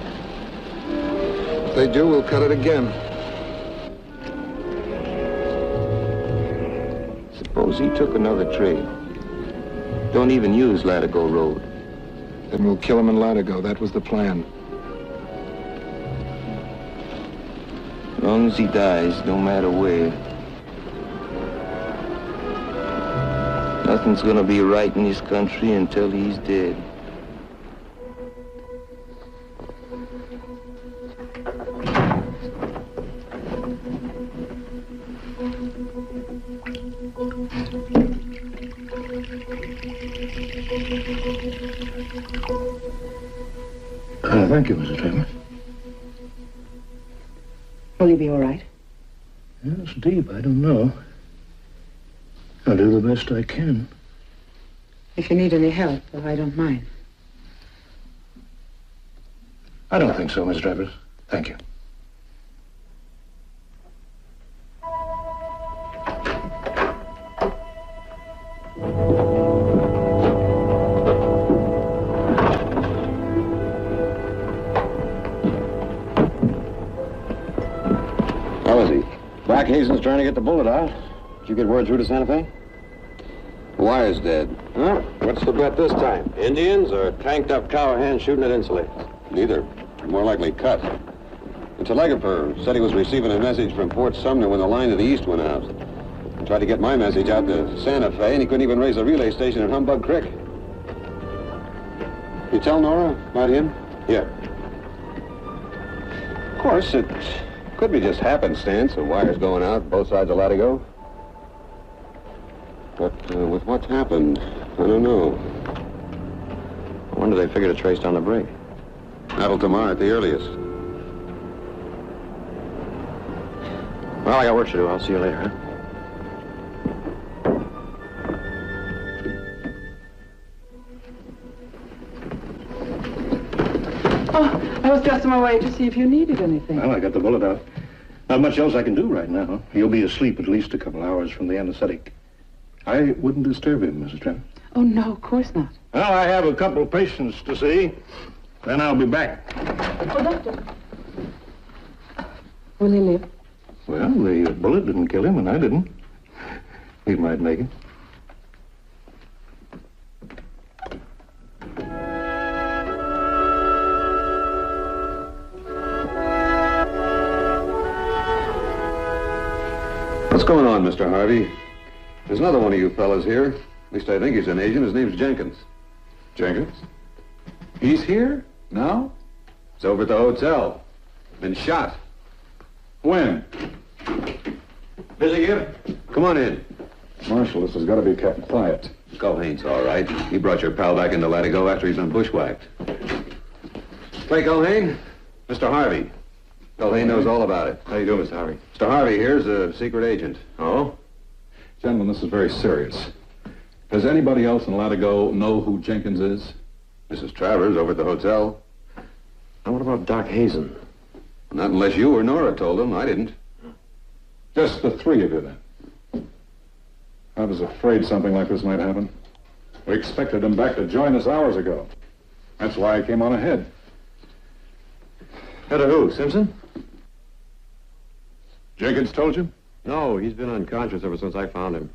If they do, we'll cut it again. Suppose he took another trail. Don't even use Latigo Road. Then we'll kill him in Latigo. That was the plan. As long as he dies, no matter where. Nothing's gonna be right in this country until he's dead. Thank you, Mrs. Trevor. Will you be all right? It's deep, I don't know. I'll do the best I can. If you need any help, I don't mind. I don't think so, Miss Travers. Thank you. How is he? Black Hazen's trying to get the bullet out. Did you get word through to Santa Fe? Wire's dead. Huh? What's the bet this time? Indians or tanked up cowhands shooting at insulators? Neither. More likely cut. The telegrapher said he was receiving a message from Fort Sumner when the line to the east went out. I tried to get my message out to Santa Fe, and he couldn't even raise a relay station at Humbug Creek. You tell Nora about him? Yeah. Of course, it could be just happenstance, the wires going out both sides of Latigo. But with what's happened, I don't know. When do they figure to trace down the break? That'll tomorrow at the earliest. Well, I got work to do. I'll see you later, huh? Oh, I was just on my way to see if you needed anything. Well, I got the bullet out. Not much else I can do right now. He'll be asleep at least a couple hours from the anesthetic. I wouldn't disturb him, Mrs. Trevor. Oh, no, of course not. Well, I have a couple of patients to see. Then I'll be back. Oh, doctor. Will he live? Well, the bullet didn't kill him, and I didn't. He might make it. What's going on, Mr. Harvey? There's another one of you fellas here. At least I think he's an agent. His name's Jenkins. Jenkins? He's here? Now? It's over at the hotel. Been shot. When? Busy here? Come on in. Marshal, this has got to be kept quiet. Culhane's all right. He brought your pal back into Latigo after he's been bushwhacked. Clay Culhane, Mr. Harvey. Culhane knows all about it. How you doing, Mr. Harvey? Mr. Harvey here's a secret agent. Oh? Gentlemen, this is very serious. Does anybody else in Latigo know who Jenkins is? Mrs. Travers over at the hotel. And what about Doc Hazen? Not unless you or Nora told him. I didn't. Just the three of you, then. I was afraid something like this might happen. We expected him back to join us hours ago. That's why I came on ahead. Head of who, Simpson? Jenkins told you? No, he's been unconscious ever since I found him.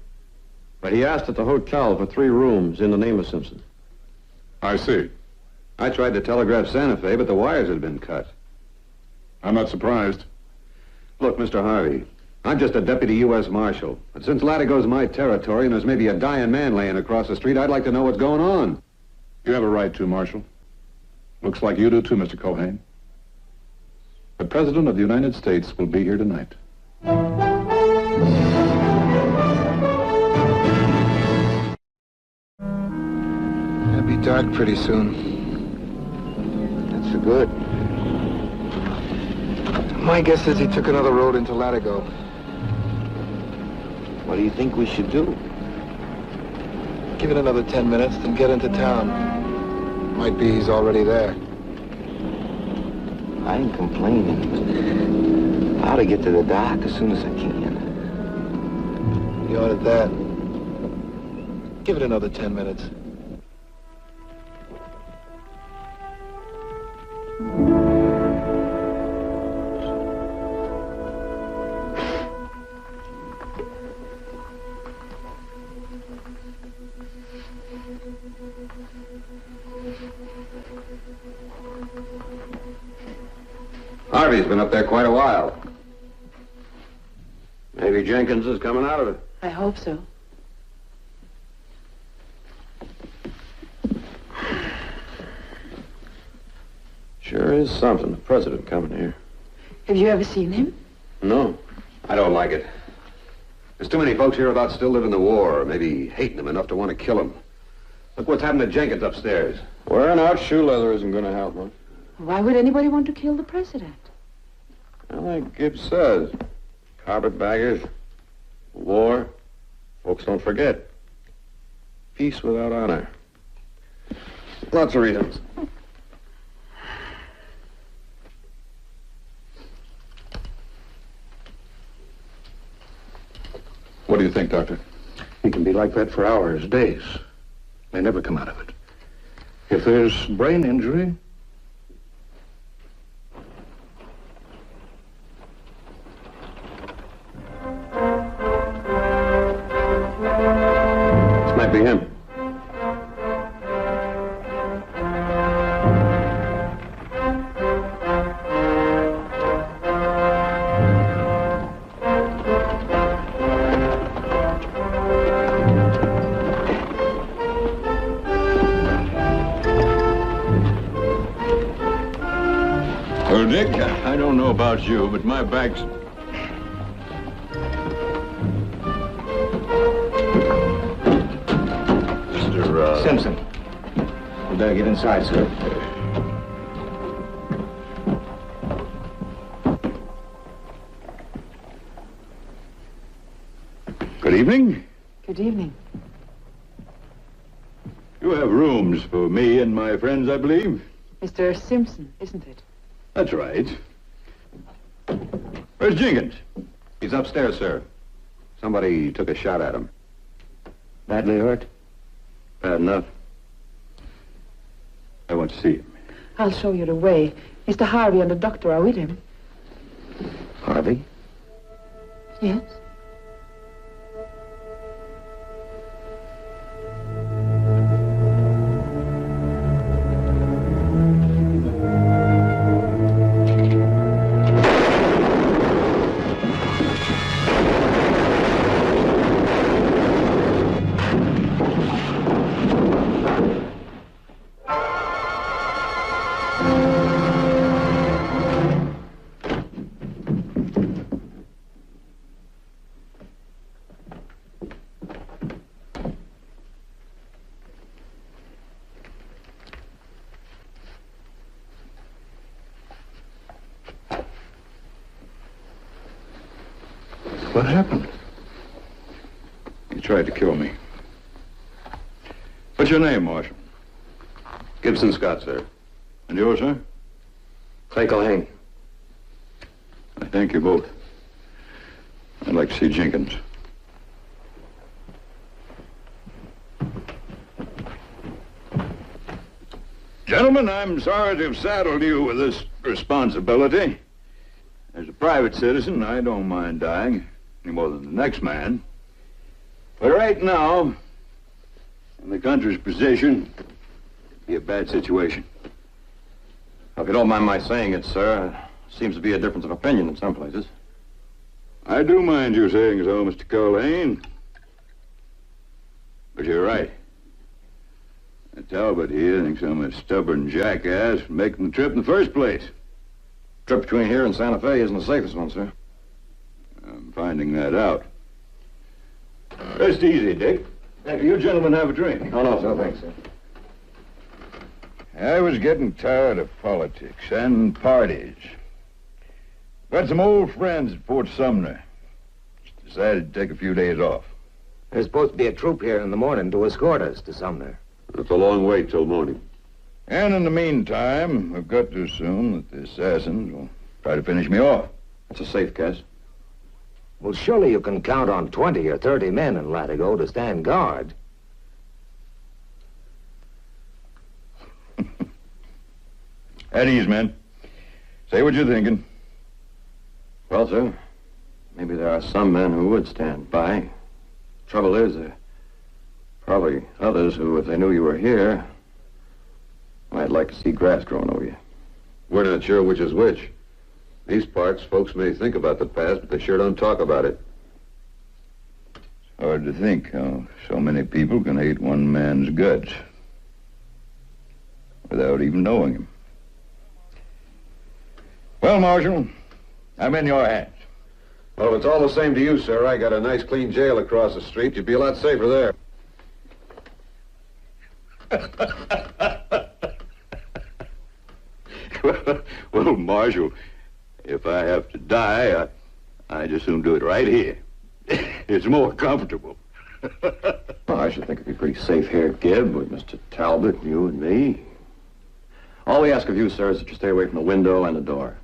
But he asked at the hotel for 3 rooms in the name of Simpson. I see. I tried to telegraph Santa Fe, but the wires had been cut. I'm not surprised. Look, Mr. Harvey, I'm just a deputy U.S. Marshal. But since Latigo's my territory and there's maybe a dying man laying across the street, I'd like to know what's going on. You have a right to, Marshal. Looks like you do too, Mr. Culhane. The President of the United States will be here tonight. It'll be dark pretty soon. That's good. My guess is he took another road into Latigo. What do you think we should do? Give it another 10 minutes, then get into town. Might be he's already there. I ain't complaining. I ought to get to the dock as soon as I can. You ordered that. Give it another 10 minutes. Harvey's been up there quite a while. Maybe Jenkins is coming out of it. I hope so. Sure is something, the president coming here. Have you ever seen him? No. I don't like it. There's too many folks here about still living the war, or maybe hating him enough to want to kill him. Look what's happened to Jenkins upstairs. Wearing out shoe leather isn't going to help much. Why would anybody want to kill the president? Well, like Gibbs says, carpetbaggers, war, folks don't forget. Peace without honor. Lots of reasons. What do you think, Doctor? He can be like that for hours, days. May never come out of it. If there's brain injury... This might be him. Well, Dick, I don't know about you, but my back's... Mr. Simpson. We better get inside, sir. Good evening. Good evening. You have rooms for me and my friends, I believe? Mr. Simpson, isn't it? That's right. Where's Jenkins? He's upstairs, sir. Somebody took a shot at him. Badly hurt? Bad enough. I want to see him. I'll show you the way. Mr. Harvey and the doctor are with him. Harvey? Yes? What happened? He tried to kill me. What's your name, Marshal? Gibson Scott, sir. And yours, sir? Clay Culhane. I thank you both. I'd like to see Jenkins. Gentlemen, I'm sorry to have saddled you with this responsibility. As a private citizen, I don't mind dying any more than the next man. But right now, in the country's position, it'd be a bad situation. If you don't mind my saying it, sir, seems to be a difference of opinion in some places. I do mind you saying so, Mr. Culhane. But you're right. Talbot here thinks I'm a stubborn jackass for making the trip in the first place. Trip between here and Santa Fe isn't the safest one, sir. I'm finding that out. Rest easy, Dick. You gentlemen have a drink. No, sir, thanks, sir. I was getting tired of politics and parties. Got some old friends at Fort Sumner. Just decided to take a few days off. There's supposed to be a troop here in the morning to escort us to Sumner. It's a long wait till morning. And in the meantime, we've got to assume that the assassins will try to finish me off. That's a safe guess. Well, surely you can count on 20 or 30 men in Latigo to stand guard. At ease, men. Say what you're thinking. Well, sir, maybe there are some men who would stand by. Trouble is, there are probably others who, if they knew you were here, might like to see grass growing over you. We're not sure which is which. These parts, folks may think about the past, but they sure don't talk about it. Hard to think how so many people can hate one man's guts without even knowing him. Well, Marshal, I'm in your hands. Well, if it's all the same to you, sir, I got a nice clean jail across the street. You'd be a lot safer there. Well, Marshal, if I have to die, I just soon do it right here. It's more comfortable. Well, I should think it'd be pretty safe here, Gib, with Mr. Talbot, you and me. All we ask of you, sir, is that you stay away from the window and the door.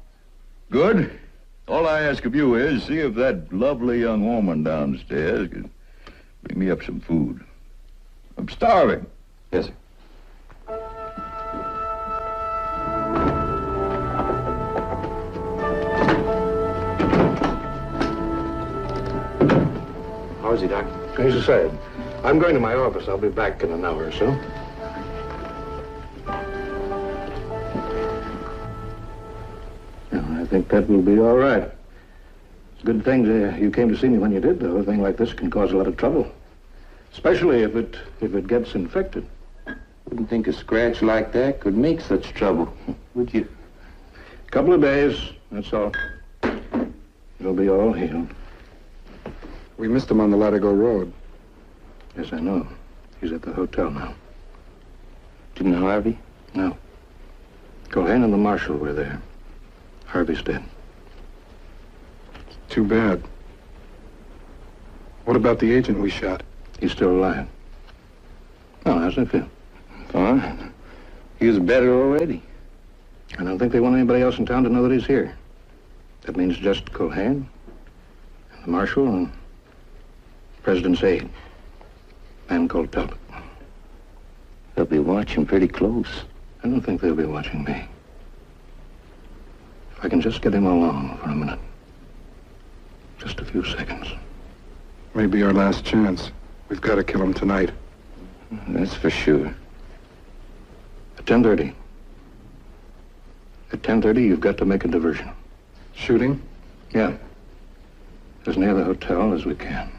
Good. All I ask of you is see if that lovely young woman downstairs can bring me up some food. I'm starving. Yes, sir. How is he, Doc? He's aside. I'm going to my office. I'll be back in an hour or so. I think that will be all right. It's a good thing you came to see me when you did, though. A thing like this can cause a lot of trouble. Especially if it gets infected. Wouldn't think a scratch like that could make such trouble, would you? A couple of days, that's all. It'll be all healed. We missed him on the Latigo Road. Yes, I know. He's at the hotel now. Didn't Harvey? No. Culhane and the marshal were there. Harvey's dead. Too bad. What about the agent we shot? He's still alive. Oh, how's it feel? Fine. He was better already. I don't think they want anybody else in town to know that he's here. That means just Culhane, and the marshal, and President's aide, a man called Talbot. They'll be watching pretty close. I don't think they'll be watching me. If I can just get him alone for a minute. Just a few seconds. Maybe our last chance. We've got to kill him tonight. That's for sure. At 10:30. At 10:30, you've got to make a diversion. Shooting? Yeah. As near the hotel as we can.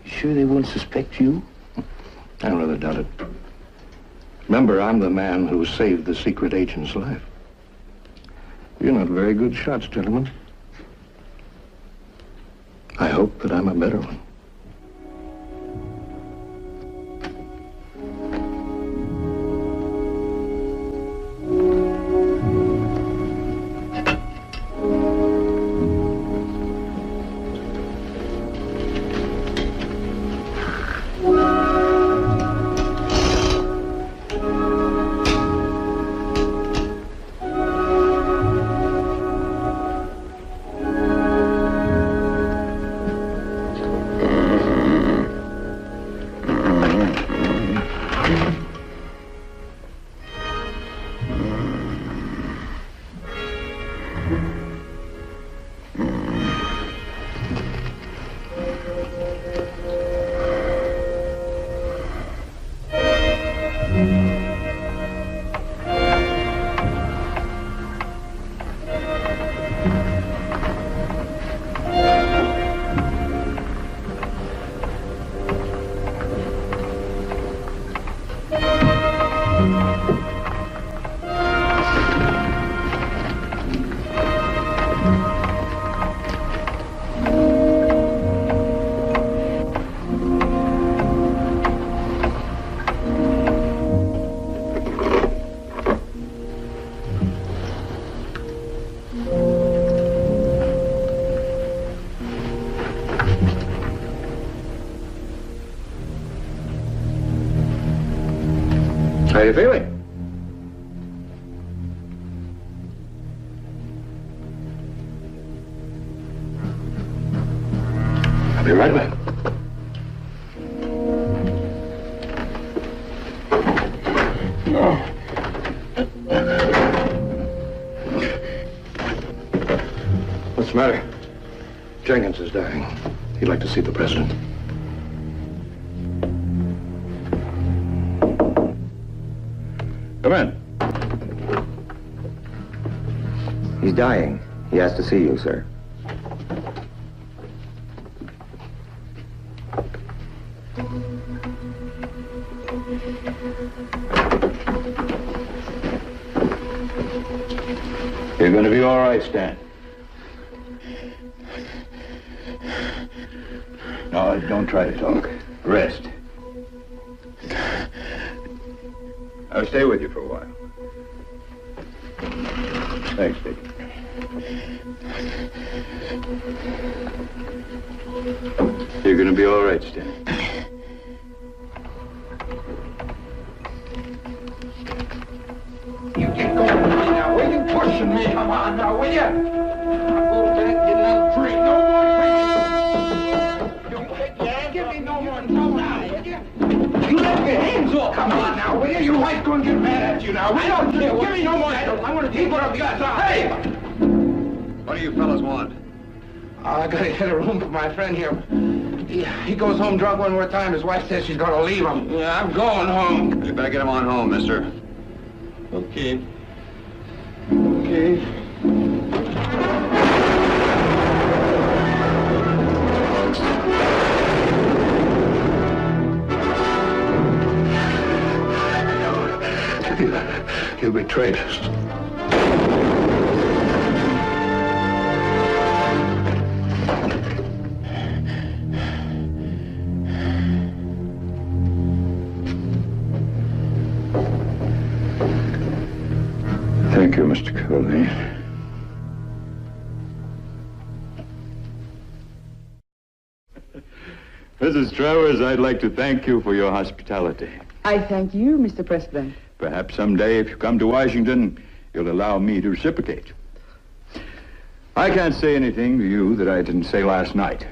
You sure they won't suspect you? I rather doubt it. Remember, I'm the man who saved the secret agent's life. You're not very good shots, gentlemen. I hope that I'm a better one. How you feeling? I'll be right back. What's the matter? Jenkins is dying. He'd like to see the president. Come in. He's dying. He has to see you, sir. You're going to be all right, Stan. No, don't try to talk. Rest. I'll stay with you for a while. Thanks, Dick. You're going to be all right, Stan. You get going with me now, will you? Pushing me, come on now, will you? I'm going back and get another drink. No more drinking. You give me no more now, will you? You let your hands off. Come on now, will you? Your wife's going to get mad at you now. I don't care. Give me no more. I'm going to take what I've got. Hey! What do you fellas want? I gotta get a room for my friend here. He goes home drunk one more time. His wife says she's gonna leave him. Yeah, I'm going home. You better get him on home, mister. Okay. Okay. You betrayed us. Thank you, Mr. Cullen. Mrs. Travers, I'd like to thank you for your hospitality. I thank you, Mr. President. Perhaps someday, if you come to Washington, you'll allow me to reciprocate. I can't say anything to you that I didn't say last night.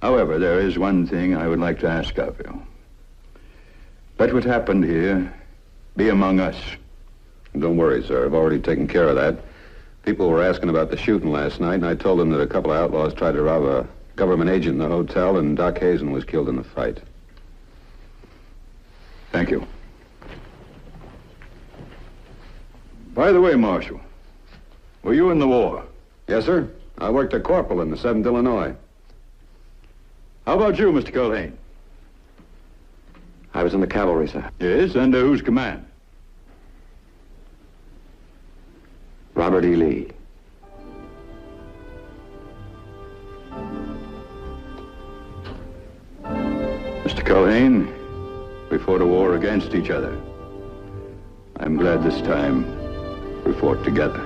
However, there is one thing I would like to ask of you. Let what happened here be among us. Don't worry, sir. I've already taken care of that. People were asking about the shooting last night, and I told them that a couple of outlaws tried to rob a government agent in the hotel, and Doc Hazen was killed in the fight. Thank you. By the way, Marshal, were you in the war? Yes, sir. I worked a corporal in the 7th Illinois. How about you, Mr. Culhane? I was in the cavalry, sir. Yes, under whose command? Robert E. Lee. Mr. Culhane, we fought a war against each other. I'm glad this time we fought together.